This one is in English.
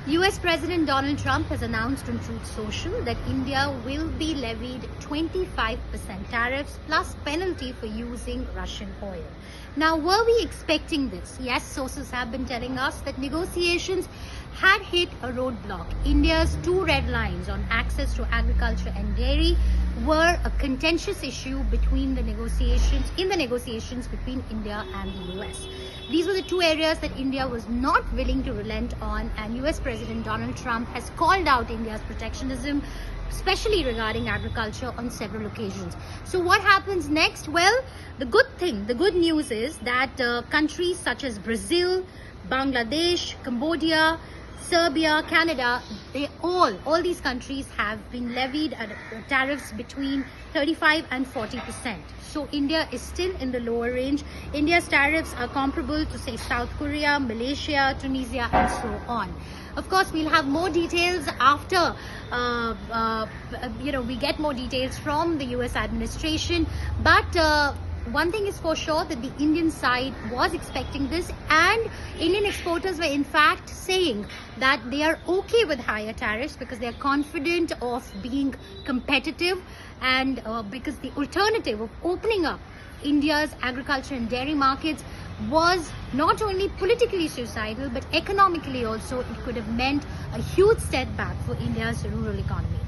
US President Donald Trump has announced on Truth Social that India will be levied 25% tariffs plus penalty for using Russian oil. Now, were we expecting this? Yes, sources have been telling us that negotiations had hit a roadblock. India's two red lines on access to agriculture and dairy were a contentious issue between the negotiations between India and the US. These were the two areas that India was not willing to relent on, and US President Donald Trump has called out India's protectionism, especially regarding agriculture, on several occasions. So what happens next? Well, the good news is that countries such as Brazil, Bangladesh, Cambodia, Serbia, Canada, all these countries have been levied at tariffs between 35 and 40%. So India is still in the lower range. India's tariffs are comparable to, say, South Korea, Malaysia, Tunisia, and so on. Of course, we'll have more details after we get more details from the US administration. But one thing is for sure, that the Indian side was expecting this, and Indian exporters were in fact saying that they are okay with higher tariffs because they are confident of being competitive, and because the alternative of opening up India's agriculture and dairy markets was not only politically suicidal but economically also. It could have meant a huge step back for India's rural economy.